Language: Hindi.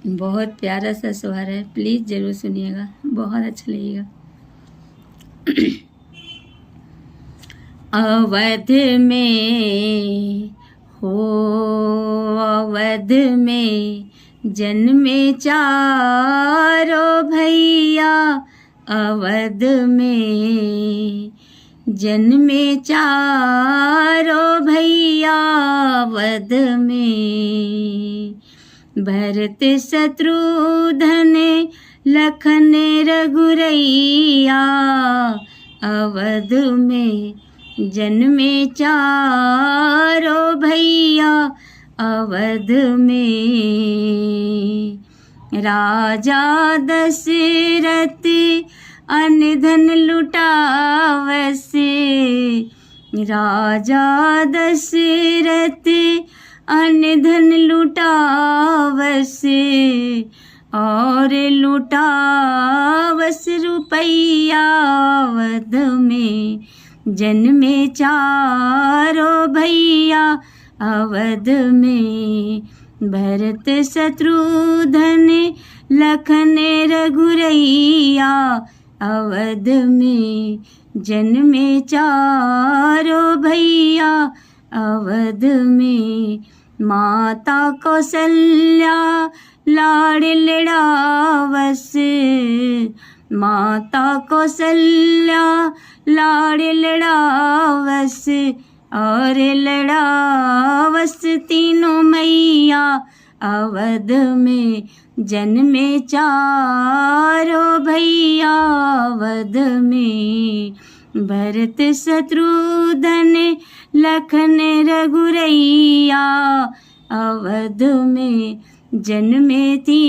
बहुत प्यारा सा स्वर है, प्लीज़ ज़रूर सुनिएगा, बहुत अच्छा लगेगा। अवध में हो, अवध में जन्मे चारों भैया, अवध में जन्मे चारों भैया, अवध में भरत शत्रुघ्न लखन रघुरैया, अवध में जन्मे चारों भैया, अवध में राजा दशरथ अन्न धन लुटावस, राजा दशरथ अन्न धन लुटावस, और लुटावस रुपैया, अवध में जन्मे चारों भैया, अवध में भरत शत्रुघ्न लखन रघुरैया, अवध में जन्मे चारों भैया, अवध में माता कौशल्या लाड़ लड़ावस, माता कौशल्या लाड़ लड़ावस, और लड़ावस तीनों मैया, अवध में जन्मे चारों भैया, अवध में भरत शत्रुघ्न लखन रघुरैया, अवध में जन्मे थी।